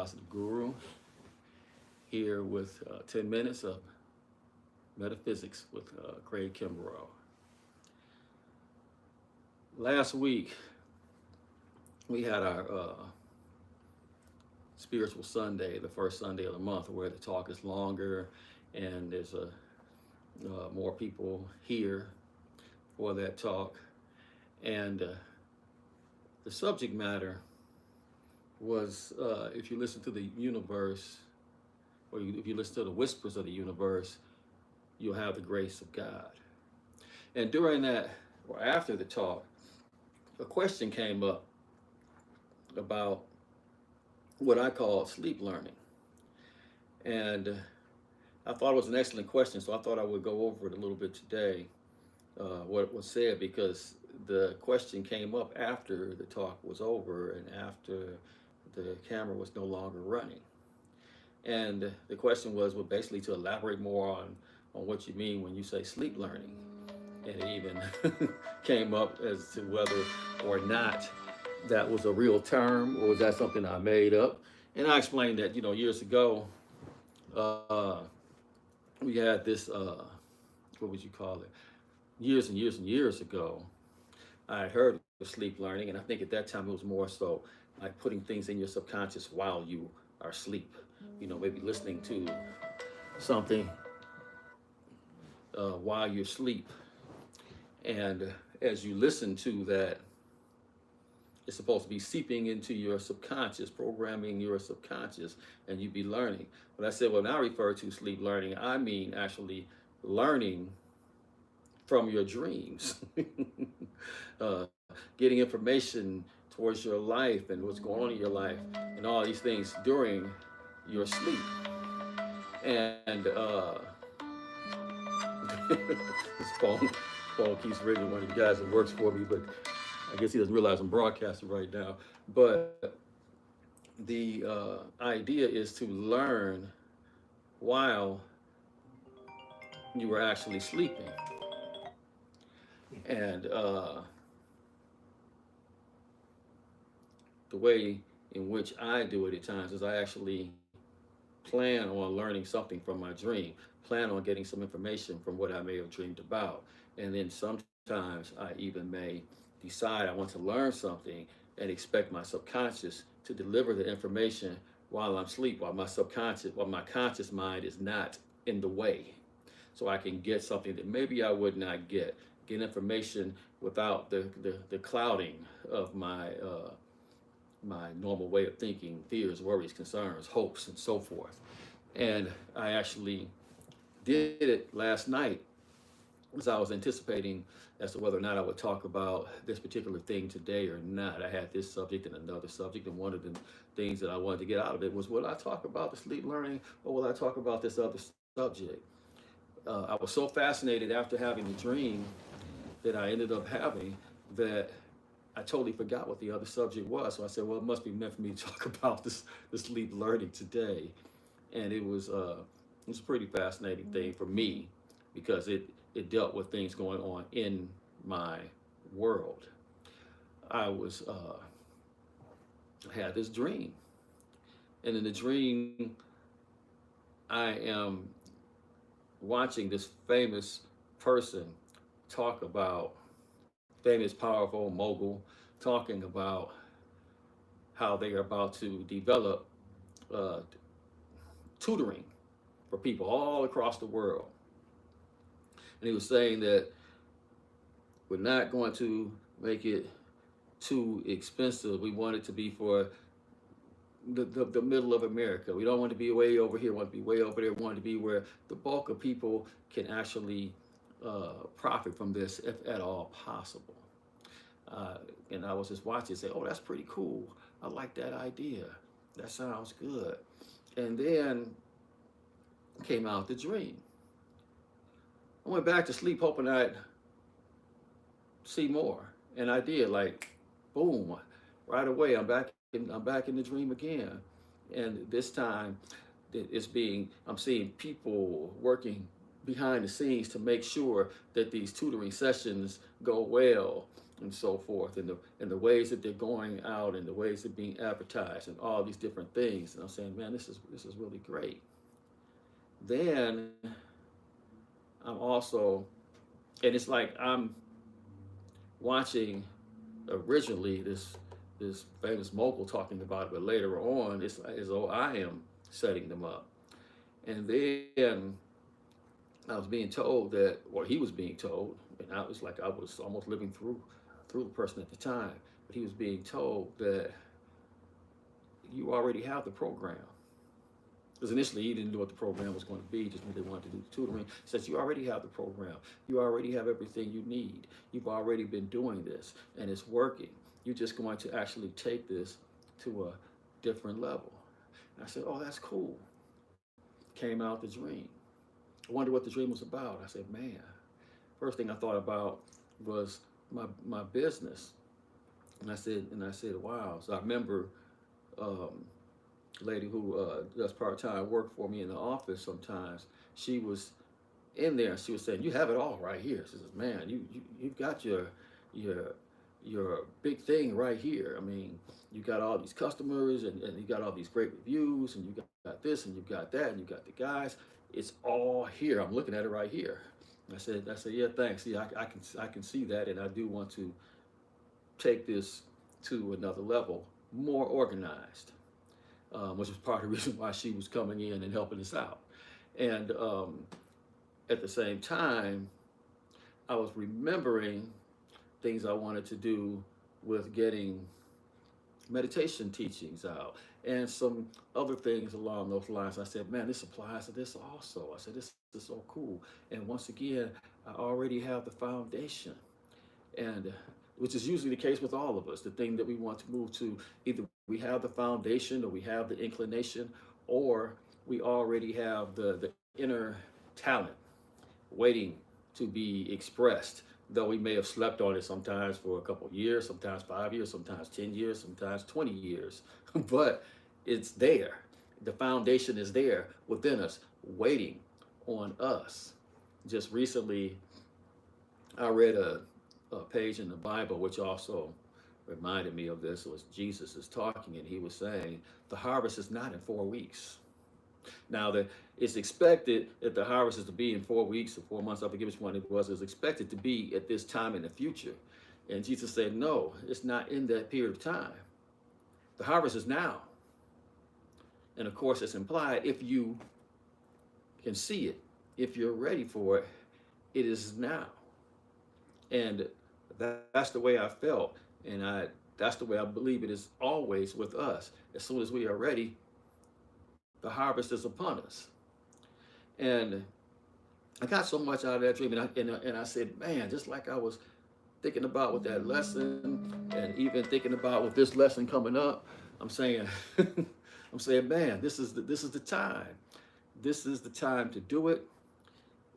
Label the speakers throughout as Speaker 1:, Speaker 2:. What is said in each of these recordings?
Speaker 1: Positive Guru, here with 10 minutes of metaphysics with Craig Kimbrough. Last week, we had our Spiritual Sunday, the first Sunday of the month, where the talk is longer and there's more people here for that talk. And the subject matter was, if you listen to the universe, or if you listen to the whispers of the universe, you'll have the grace of God. And during that, or after the talk, a question came up about what I call sleep learning. And I thought it was an excellent question, so I thought I would go over it a little bit today, what was said, because the question came up after the talk was over and after the camera was no longer running. And the question was, well, basically to elaborate more on what you mean when you say sleep learning. And it even came up as to whether or not that was a real term or was that something I made up. And I explained that, years ago, we had this, what would you call it? Years and years and years ago, I had heard of sleep learning, and I think at that time it was more so like putting things in your subconscious while you are asleep. Maybe listening to something while you're asleep. And as you listen to that, it's supposed to be seeping into your subconscious, programming your subconscious, and you be learning. But I said, when I refer to sleep learning, I mean actually learning from your dreams, getting information towards your life and what's going on in your life and all these things during your sleep. And this phone keeps ringing. One of the guys that works for me, but I guess he doesn't realize I'm broadcasting right now. But the idea is to learn while you were actually sleeping. And the way in which I do it at times is I actually plan on learning something from my dream, plan on getting some information from what I may have dreamed about. And then sometimes I even may decide I want to learn something and expect my subconscious to deliver the information while I'm asleep, while my conscious mind is not in the way. So I can get something that maybe I would not get information without the clouding of my normal way of thinking, fears, worries, concerns, hopes, and so forth. And I actually did it last night as I was anticipating as to whether or not I would talk about this particular thing today or not. I had this subject and another subject, and one of the things that I wanted to get out of it was, will I talk about the sleep learning or will I talk about this other subject? I was so fascinated after having the dream that I ended up having that I totally forgot what the other subject was. So I said, well, it must be meant for me to talk about the sleep learning today. And it was a pretty fascinating thing for me because it dealt with things going on in my world. I had this dream. And in the dream, I am watching this famous person talk about, famous, powerful mogul, talking about how they are about to develop tutoring for people all across the world. And he was saying that we're not going to make it too expensive. We want it to be for the middle of America. We don't want to be way over here, we want to be way over there. We want to be where the bulk of people can actually profit from this if at all possible. And I was just watching and say, oh, that's pretty cool. I like that idea. That sounds good. And then came out the dream. I went back to sleep hoping I'd see more. And I did, like, boom, right away, I'm back in the dream again. And this time I'm seeing people working behind the scenes to make sure that these tutoring sessions go well and so forth, and the ways that they're going out and the ways they're being advertised and all these different things. And I'm saying, man, this is really great. Then I'm also, and it's like I'm watching originally this famous mogul talking about it, but later on it's as though I am setting them up. And then I was being told that, or he was being told, and I was like I was almost living through the person at the time, but he was being told that you already have the program. Because initially he didn't know what the program was going to be, just knew they wanted to do the tutoring. He says, you already have the program. You already have everything you need. You've already been doing this, and it's working. You're just going to actually take this to a different level. And I said, oh, that's cool. Came out the dream. I wondered what the dream was about. I said, man, first thing I thought about was my business. And I said, wow. So I remember a lady who does part-time work for me in the office sometimes. She was in there and she was saying, you have it all right here. She says, man, you've got your big thing right here. I mean, you got all these customers and you got all these great reviews and you got this and you got that and you got the guys. It's all here. I'm looking at it right here. I said, yeah, thanks. See, I can see that, and I do want to take this to another level, more organized, which was part of the reason why she was coming in and helping us out. And at the same time, I was remembering things I wanted to do with getting meditation teachings out and some other things along those lines. I said, man, this applies to this also. I said, this is so cool. And once again, I already have the foundation, and which is usually the case with all of us. The thing that we want to move to, either we have the foundation or we have the inclination, or we already have the inner talent waiting to be expressed, though we may have slept on it sometimes for a couple of years, sometimes 5 years, sometimes 10 years, sometimes 20 years, but it's there. The foundation is there within us, waiting on us. Just recently, I read a page in the Bible, which also reminded me of this. It was Jesus is talking, and he was saying, the harvest is not in 4 weeks. Now, it's expected that the harvest is to be in 4 weeks or 4 months, I forget which one it was. It was expected to be at this time in the future. And Jesus said, no, it's not in that period of time. The harvest is now. And of course, it's implied if you can see it, if you're ready for it, it is now. And that's the way I felt. And that's the way I believe it is always with us. As soon as we are ready, the harvest is upon us. And I got so much out of that dream. And I said, man, just like I was thinking about with that lesson and even thinking about with this lesson coming up, I'm saying, man, this is the time. This is the time to do it.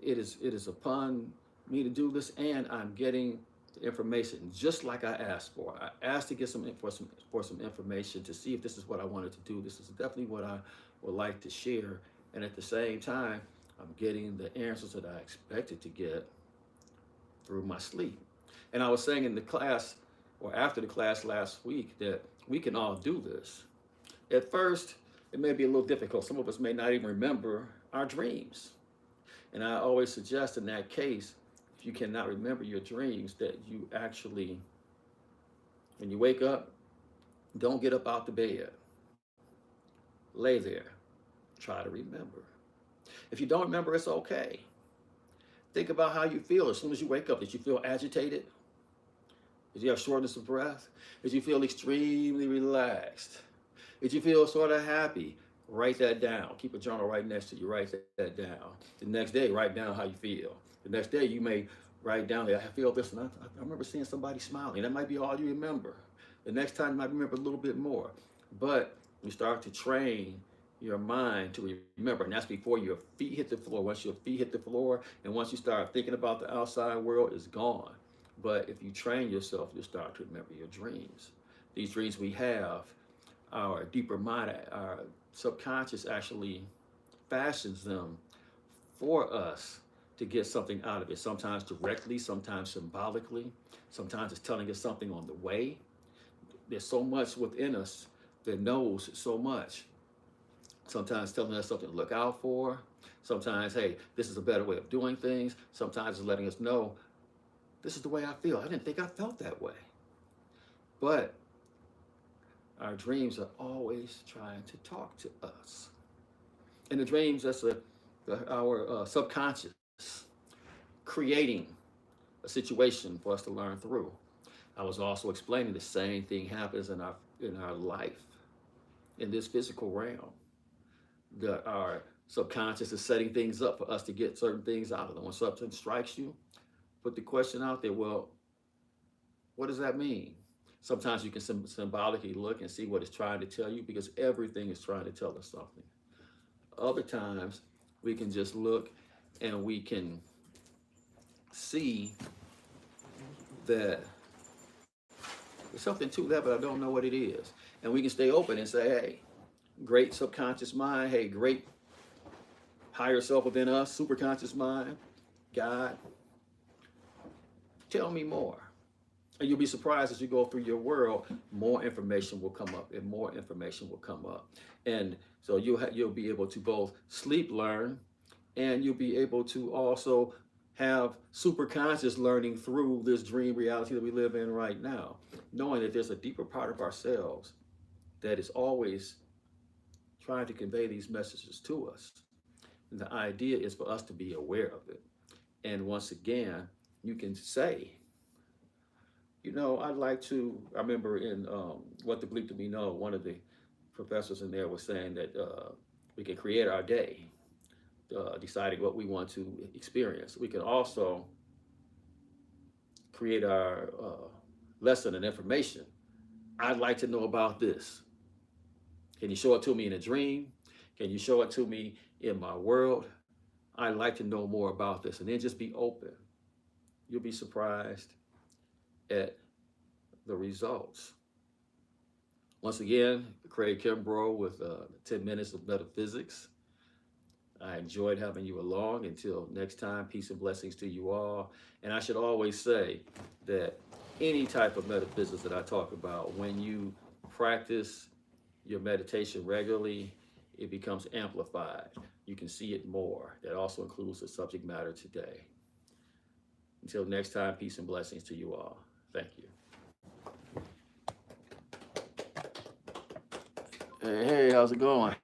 Speaker 1: It is upon me to do this, and I'm getting the information just like I asked for. I asked to get some information to see if this is what I wanted to do. This is definitely what I would like to share, and at the same time, I'm getting the answers that I expected to get through my sleep. And I was saying in the class, or after the class last week, that we can all do this. At first, it may be a little difficult. Some of us may not even remember our dreams. And I always suggest in that case, if you cannot remember your dreams, that you actually, when you wake up, don't get up out the bed. Lay there. Try to remember. If you don't remember, it's okay. Think about how you feel as soon as you wake up. Did you feel agitated? Did you have shortness of breath? Did you feel extremely relaxed? Did you feel sort of happy? Write that down. Keep a journal right next to you. Write that down. The next day, write down how you feel. The next day, you may write down, I feel this, and I remember seeing somebody smiling. That might be all you remember. The next time, you might remember a little bit more. But you start to train your mind to remember, and that's before your feet hit the floor. Once your feet hit the floor, and once you start thinking about the outside world, it's gone. But if you train yourself, you'll start to remember your dreams. These dreams we have, our deeper mind, our subconscious actually fashions them for us to get something out of it. Sometimes directly, sometimes symbolically, sometimes it's telling us something on the way. There's so much within us that knows so much. Sometimes telling us something to look out for. Sometimes, hey, this is a better way of doing things. Sometimes it's letting us know this is the way I feel. I didn't think I felt that way. But our dreams are always trying to talk to us. And the dreams, that's our subconscious creating a situation for us to learn through. I was also explaining the same thing happens in our life, in this physical realm. Our subconscious is setting things up for us to get certain things out of them. When something strikes you, put the question out there, well, what does that mean? Sometimes you can symbolically look and see what it's trying to tell you, because everything is trying to tell us something. Other times we can just look and we can see that there's something to that, but I don't know what it is. And we can stay open and say, hey, great subconscious mind, hey, great higher self within us, superconscious mind, God, tell me more. And you'll be surprised as you go through your world, more information will come up and more information will come up. And so you'll be able to both sleep learn, and you'll be able to also have superconscious learning through this dream reality that we live in right now, knowing that there's a deeper part of ourselves that is always trying to convey these messages to us. And the idea is for us to be aware of it. And once again, you can say, you know, I remember in What the Bleep Do We Know, one of the professors in there was saying that we can create our day, deciding what we want to experience. We can also create our lesson and information. I'd like to know about this. Can you show it to me in a dream? Can you show it to me in my world? I'd like to know more about this. And then just be open. You'll be surprised at the results. Once again, Craig Kimbrough with 10 Minutes of Metaphysics. I enjoyed having you along. Until next time, peace and blessings to you all. And I should always say that any type of metaphysics that I talk about, when you practice your meditation regularly, it becomes amplified. You can see it more. That also includes the subject matter today. Until next time, peace and blessings to you all. Thank you. Hey, how's it going?